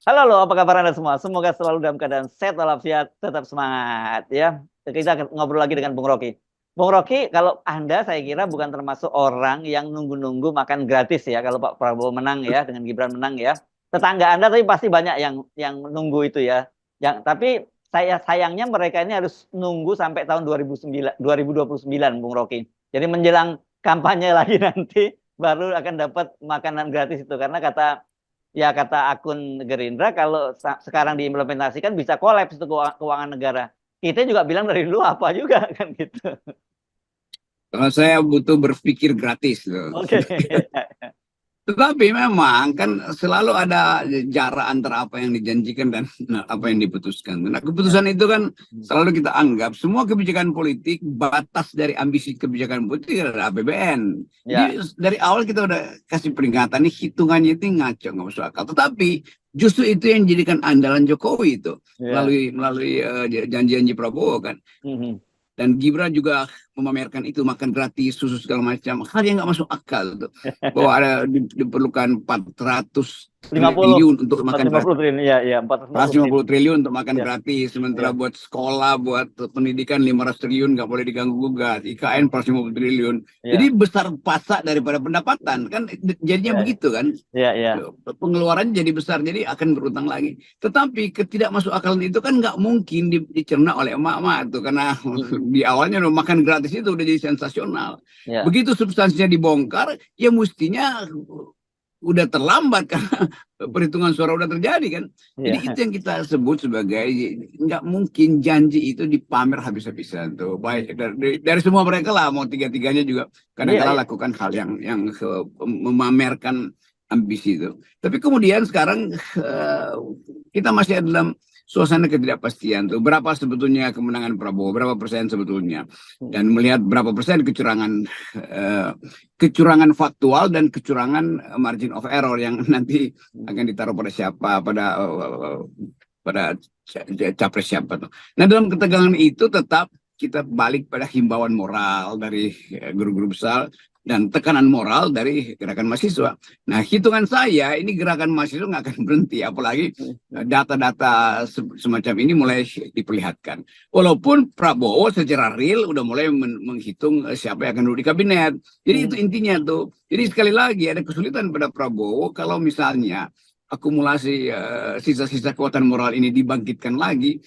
Halo, halo, apa kabar Anda semua? Semoga selalu dalam keadaan sehat walafiat, tetap semangat ya. Kita akan ngobrol lagi dengan Bung Rocky. Bung Rocky, kalau Anda saya kira bukan termasuk orang yang nunggu-nunggu makan gratis ya kalau Pak Prabowo menang ya, dengan Gibran menang ya. Tetangga Anda tapi pasti banyak yang nunggu itu ya. Tapi sayangnya mereka ini harus nunggu sampai tahun 2009, 2029 Bung Rocky. Jadi menjelang kampanye lagi nanti baru akan dapat makanan gratis itu karena kata akun Gerindra kalau sekarang diimplementasikan bisa kolaps itu keuangan negara. Kita juga bilang dari dulu apa juga kan gitu. Kalau saya butuh berpikir gratis loh. Oke. Tetapi memang kan selalu ada jarak antara apa yang dijanjikan dan apa yang diputuskan. Nah, Ya. keputusan itu kan selalu kita anggap semua kebijakan politik, batas dari ambisi kebijakan politik adalah APBN. Jadi Ya. dari awal kita udah kasih peringatan nih, hitungannya itu ngaco, nggak masuk akal. Tetapi justru itu yang dijadikan andalan Jokowi itu Ya. melalui janji-janji Prabowo kan. Mhm. Dan Gibran juga memamerkan itu, makan gratis, susu segala macam. Hal yang nggak masuk akal tuh. Bahwa ada diperlukan 400 50, triliun untuk makan gratis. 450 triliun. Ya, ya, 450 150 triliun. triliun untuk makan Ya, gratis, ya, sementara buat sekolah, buat pendidikan 500 triliun nggak boleh diganggu gugat, IKN 450 triliun. Jadi ya, besar pasak daripada pendapatan kan, jadinya ya, begitu kan. ya, ya. Pengeluarannya jadi besar, jadi akan berutang lagi. Tetapi ketidak masuk akal itu kan nggak mungkin dicerna oleh emak-emak tuh, karena Mhm. di awalnya udah makan gratis itu udah jadi sensasional. Ya, Begitu substansinya dibongkar, ya mestinya udah terlambat karena perhitungan suara udah terjadi kan. Jadi itu ya, yang kita sebut sebagai nggak mungkin janji itu dipamer habis-habisan tuh. Baik dari semua mereka lah, mau tiga-tiganya juga iya, kadang-kala iya. lakukan hal yang memamerkan ambisi itu. Tapi kemudian sekarang kita masih ada dalam suasana ketidakpastian tuh. Berapa sebetulnya kemenangan Prabowo, berapa persen sebetulnya, dan Mhm. melihat berapa persen eh, kecurangan faktual dan kecurangan margin of error yang nanti akan ditaruh pada siapa, pada capres siapa tuh. Nah, dalam ketegangan itu tetap kita balik pada himbauan moral dari guru-guru besar dan tekanan moral dari gerakan mahasiswa. Nah, hitungan saya ini gerakan mahasiswa nggak akan berhenti, apalagi Mhm. data-data semacam ini mulai diperlihatkan. Walaupun Prabowo secara real udah mulai menghitung siapa yang akan duduk di kabinet. Jadi itu Mhm. intinya tuh. Jadi sekali lagi ada kesulitan pada Prabowo kalau misalnya akumulasi sisa-sisa kekuatan moral ini dibangkitkan lagi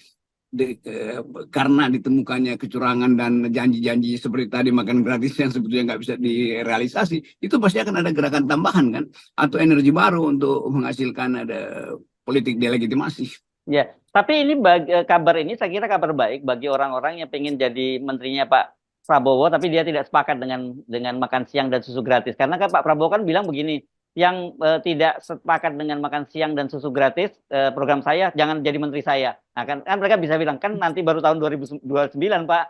karena ditemukannya kecurangan dan janji-janji seperti tadi makan gratis yang sebetulnya nggak bisa direalisasi, itu pasti akan ada gerakan tambahan kan, atau energi baru untuk menghasilkan ada politik delegitimasi. Ya, tapi ini kabar ini saya kira kabar baik bagi orang-orang yang pengen jadi menterinya Pak Prabowo, tapi dia tidak sepakat dengan makan siang dan susu gratis. Karena kan Pak Prabowo kan bilang begini, yang tidak sepakat dengan makan siang dan susu gratis, program saya jangan jadi menteri saya. Nah, kan mereka bisa bilang kan nanti baru tahun 2029 Pak,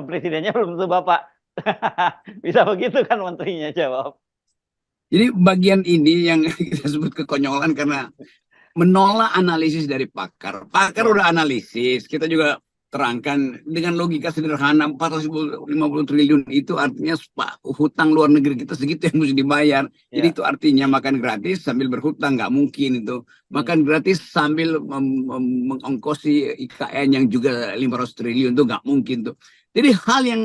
presidennya belum tentu Bapak. Bisa begitu kan menterinya jawab. Jadi bagian ini yang kita sebut kekonyolan karena menolak analisis dari pakar. Pakar Ya, udah analisis, kita juga terangkan dengan logika sederhana 450 triliun itu artinya hutang luar negeri kita segitu yang mesti dibayar. Jadi ya. itu artinya makan gratis sambil berhutang, nggak mungkin itu. Hmm. Makan gratis sambil mengongkosi IKN yang juga 500 triliun itu nggak mungkin tuh. Jadi hal yang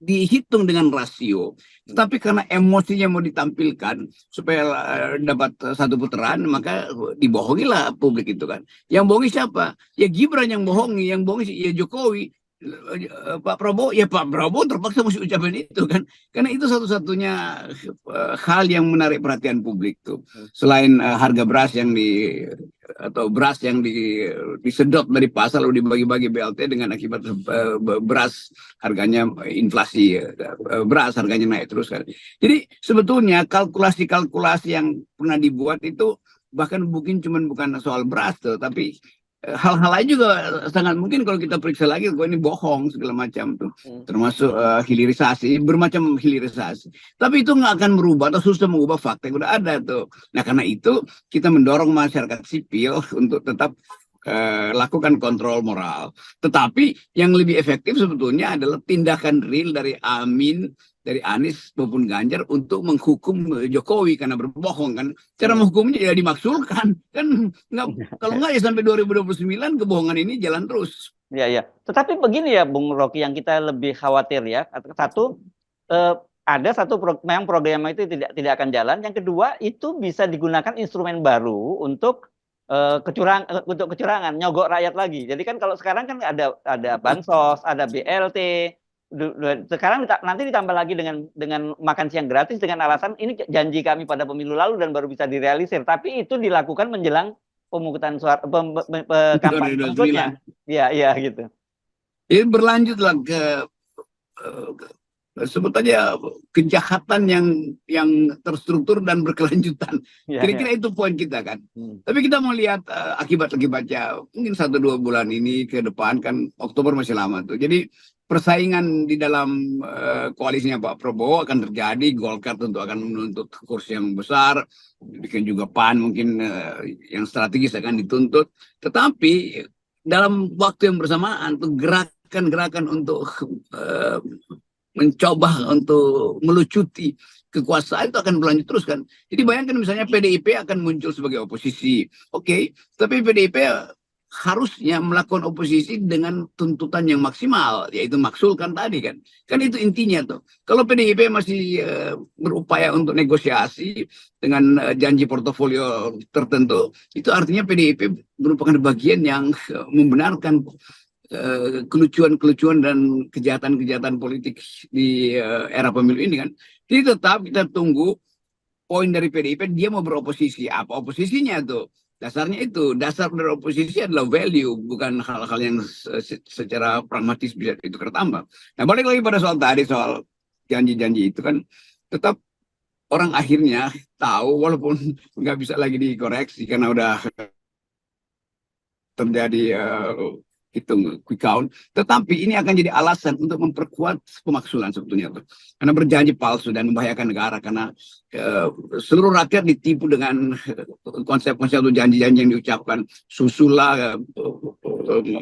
dihitung dengan rasio, Hmm. tetapi karena emosinya mau ditampilkan supaya dapat satu putaran, maka dibohongilah publik itu kan. Yang bohongi siapa? Ya Gibran yang bohongi, yang bohongi ya Jokowi. Pak Prabowo, ya Pak Prabowo terpaksa mesti ucapin itu kan, karena itu satu-satunya hal yang menarik perhatian publik tuh, Hmm. selain harga beras yang atau beras yang disedot dari pasar lalu dibagi-bagi BLT dengan akibat beras harganya inflasi, beras harganya naik terus kan. Jadi sebetulnya kalkulasi-kalkulasi yang pernah dibuat itu bahkan mungkin cuman bukan soal beras tuh, tapi hal-hal lain juga sangat mungkin kalau kita periksa lagi, kok ini bohong segala macam tuh, Hmm. termasuk hilirisasi, bermacam hilirisasi. Tapi itu nggak akan merubah atau susah mengubah fakta yang udah ada tuh. Nah karena itu kita mendorong masyarakat sipil untuk tetap lakukan kontrol moral. Tetapi yang lebih efektif sebetulnya adalah tindakan real dari Amin, dari Anies maupun Ganjar untuk menghukum Jokowi karena berbohong kan. Cara menghukumnya ya dimaksulkan kan, nggak, kalau nggak ya sampai 2029 kebohongan ini jalan terus. Ya, ya. Tetapi begini ya, Bung Rocky, yang kita lebih khawatir ya. Satu, ada satu memang program itu tidak akan jalan. Yang kedua, itu bisa digunakan instrumen baru untuk untuk kecurangan, nyogok rakyat lagi. Jadi kan kalau sekarang kan ada bansos, ada BLT. Sekarang nanti ditambah lagi dengan makan siang gratis dengan alasan ini janji kami pada pemilu lalu dan baru bisa direalisir. Tapi itu dilakukan menjelang pemungutan suara kampanye berikutnya. Iya, iya gitu. Ini berlanjutlah ke sebut aja kejahatan yang terstruktur dan berkelanjutan. Kira-kira itu poin kita kan. Tapi kita mau lihat akibat-akibatnya mungkin 1-2 bulan ini ke depan kan, Oktober masih lama tuh. Jadi persaingan di dalam koalisinya Pak Prabowo akan terjadi. Golkar tentu akan menuntut kursi yang besar, bikin juga PAN mungkin yang strategis akan dituntut. Tetapi dalam waktu yang bersamaan tuh gerakan-gerakan untuk mencoba untuk melucuti kekuasaan itu akan berlanjut terus kan. Jadi bayangkan misalnya PDIP akan muncul sebagai oposisi. Oke, tapi PDIP harusnya melakukan oposisi dengan tuntutan yang maksimal, yaitu maksulkan tadi kan. Kan itu intinya tuh. Kalau PDIP masih berupaya untuk negosiasi dengan janji portofolio tertentu, itu artinya PDIP merupakan bagian yang membenarkan kelucuan-kelucuan dan kejahatan-kejahatan politik di era pemilu ini kan. Jadi tetap kita tunggu poin dari PDIP, dia mau beroposisi. Apa oposisinya tuh? Dasarnya itu, dasar dari oposisi adalah value, bukan hal-hal yang secara pragmatis bisa itu tertambah. Nah, balik lagi pada soal tadi, soal janji-janji itu kan, tetap orang akhirnya tahu, walaupun nggak bisa lagi dikoreksi karena udah terjadi hitung quick count, tetapi ini akan jadi alasan untuk memperkuat pemaksulan sebetulnya, karena berjanji palsu dan membahayakan negara karena seluruh rakyat ditipu dengan konsep-konsep atau janji-janji yang diucapkan, susu lah,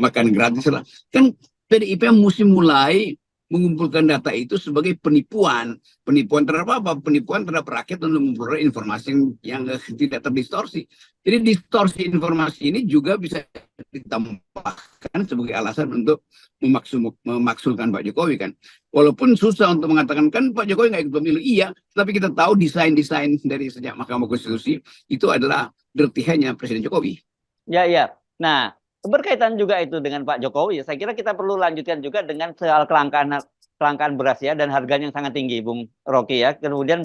makan gratis lah. Kan PDIP mesti mulai mengumpulkan data itu sebagai penipuan. Penipuan terhadap apa? Penipuan terhadap rakyat untuk memperoleh informasi yang tidak terdistorsi. Jadi distorsi informasi ini juga bisa ditambahkan sebagai alasan untuk memaksulkan Pak Jokowi kan. Walaupun susah untuk mengatakan kan Pak Jokowi nggak ikut pemilu, iya, tapi kita tahu desain-desain dari sejak Mahkamah Konstitusi itu adalah dirty hand-nya Presiden Jokowi. Ya, ya. Nah, berkaitan juga itu dengan Pak Jokowi, saya kira kita perlu lanjutkan juga dengan soal kelangkaan beras ya, dan harganya yang sangat tinggi, Bung Rocky ya. Kemudian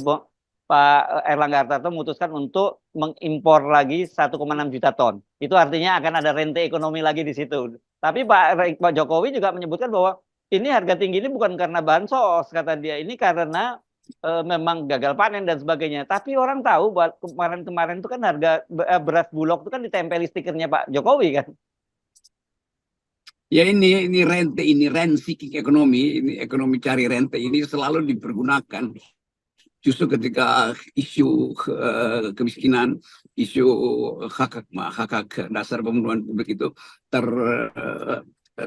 Pak Erlangga Hartarto memutuskan untuk mengimpor lagi 1,6 juta ton. Itu artinya akan ada rente ekonomi lagi di situ. Tapi Pak Jokowi juga menyebutkan bahwa ini harga tinggi ini bukan karena bansos, kata dia, ini karena memang gagal panen dan sebagainya. Tapi orang tahu bahwa kemarin-kemarin itu kan harga beras Bulog itu kan ditempeli stikernya Pak Jokowi kan. Ya ini rente, ini rent seeking ekonomi, ini ekonomi cari rente ini selalu dipergunakan. Justru ketika isu kemiskinan, isu hak dasar pemenuhan publik itu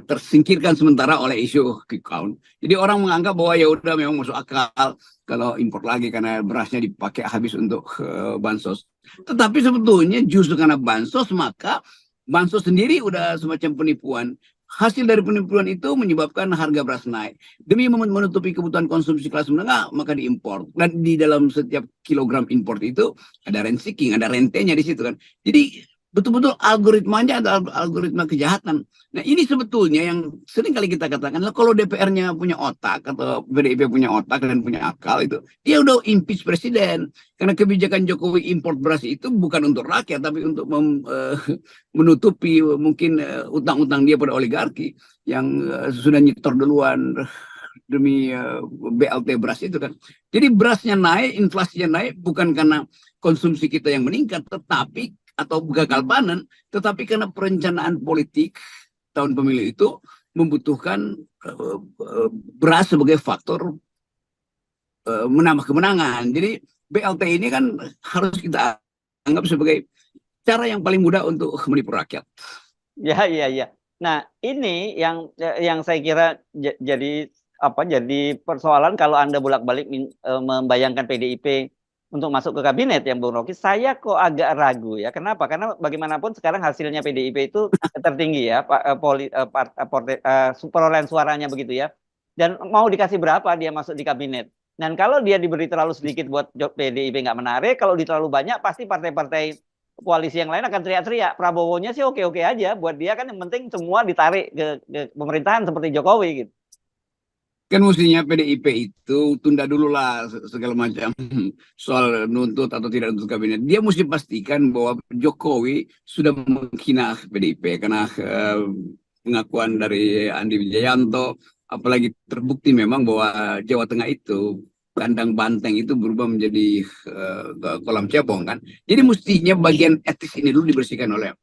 tersingkirkan sementara oleh isu quick count. Jadi orang menganggap bahwa ya udah memang masuk akal kalau impor lagi karena berasnya dipakai habis untuk bansos. Tetapi sebetulnya justru karena bansos, maka bansos sendiri udah semacam penipuan. Hasil dari penipuan itu menyebabkan harga beras naik. Demi menutupi kebutuhan konsumsi kelas menengah, maka diimpor. Dan di dalam setiap kilogram impor itu ada rent seeking, ada rentenya di situ kan. Jadi betul-betul algoritmanya ada algoritma kejahatan. Nah ini sebetulnya yang sering kali kita katakan, kalau DPR-nya punya otak atau PDIP punya otak dan punya akal itu, dia udah impeach presiden. Karena kebijakan Jokowi import beras itu bukan untuk rakyat, tapi untuk menutupi mungkin utang-utang dia pada oligarki yang sudah nyetor duluan demi BLT beras itu kan. Jadi berasnya naik, inflasinya naik bukan karena konsumsi kita yang meningkat, tetapi atau gagal panen, tetapi karena perencanaan politik tahun pemilu itu membutuhkan beras sebagai faktor menambah kemenangan. Jadi BLT ini kan harus kita anggap sebagai cara yang paling mudah untuk menipu rakyat. Ya, iya, iya. Nah, ini yang saya kira jadi persoalan kalau Anda bolak-balik membayangkan PDIP untuk masuk ke kabinet yang Bung Rocky, saya kok agak ragu ya. Kenapa? Karena bagaimanapun sekarang hasilnya PDIP itu tertinggi ya, perolehan suaranya begitu ya. Dan mau dikasih berapa dia masuk di kabinet. Dan kalau dia diberi terlalu sedikit buat PDIP nggak menarik, kalau di terlalu banyak pasti partai-partai koalisi yang lain akan teriak-teriak. Prabowo-nya sih oke-oke aja. Buat dia kan yang penting semua ditarik ke pemerintahan seperti Jokowi gitu. Kan mestinya PDIP itu tunda dulu lah segala macam soal nuntut atau tidak nuntut kabinet. Dia mesti pastikan bahwa Jokowi sudah menghina PDIP karena pengakuan dari Andi Wijayanto, apalagi terbukti memang bahwa Jawa Tengah itu kandang banteng itu berubah menjadi kolam cebong kan. Jadi mestinya bagian etis ini dulu dibersihkan oleh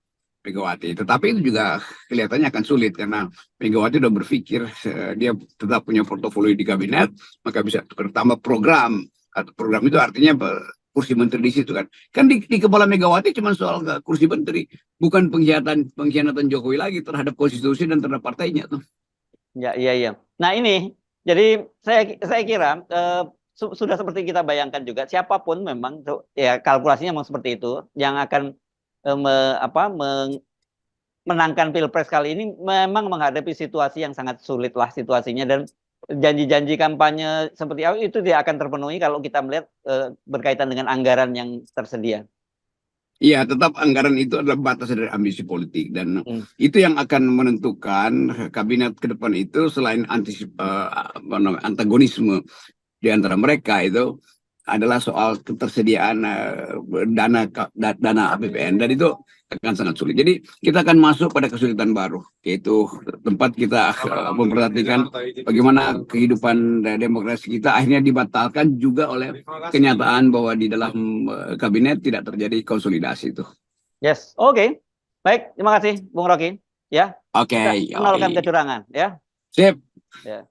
Megawati. Tetapi itu juga kelihatannya akan sulit karena Megawati sudah berpikir dia tetap punya portofolio di kabinet, maka bisa bertambah program. Atau program itu artinya kursi menteri di situ kan. Kan di kepala Megawati cuma soal kursi menteri, bukan pengkhianatan Jokowi lagi terhadap konstitusi dan terhadap partainya tuh. Ya, iya, iya. Nah ini, jadi saya kira sudah seperti kita bayangkan juga, siapapun memang ya kalkulasinya memang seperti itu, yang akan menangkan Pilpres kali ini memang menghadapi situasi yang sangat sulit lah situasinya dan janji-janji kampanye seperti apa itu tidak akan terpenuhi kalau kita melihat berkaitan dengan anggaran yang tersedia. Iya, tetap anggaran itu adalah batas dari ambisi politik dan Hmm. itu yang akan menentukan kabinet ke depan itu selain antagonisme di antara mereka itu adalah soal ketersediaan dana APBN dan itu akan sangat sulit. Jadi kita akan masuk pada kesulitan baru, yaitu tempat kita memperhatikan bagaimana kehidupan demokrasi kita akhirnya dibatalkan juga oleh kenyataan bahwa di dalam kabinet tidak terjadi konsolidasi itu. Yes, oke. Baik, terima kasih Bung Rocky. Ya, Oke, kita menolakkan yoi. kecurangan ya. Sip. Ya.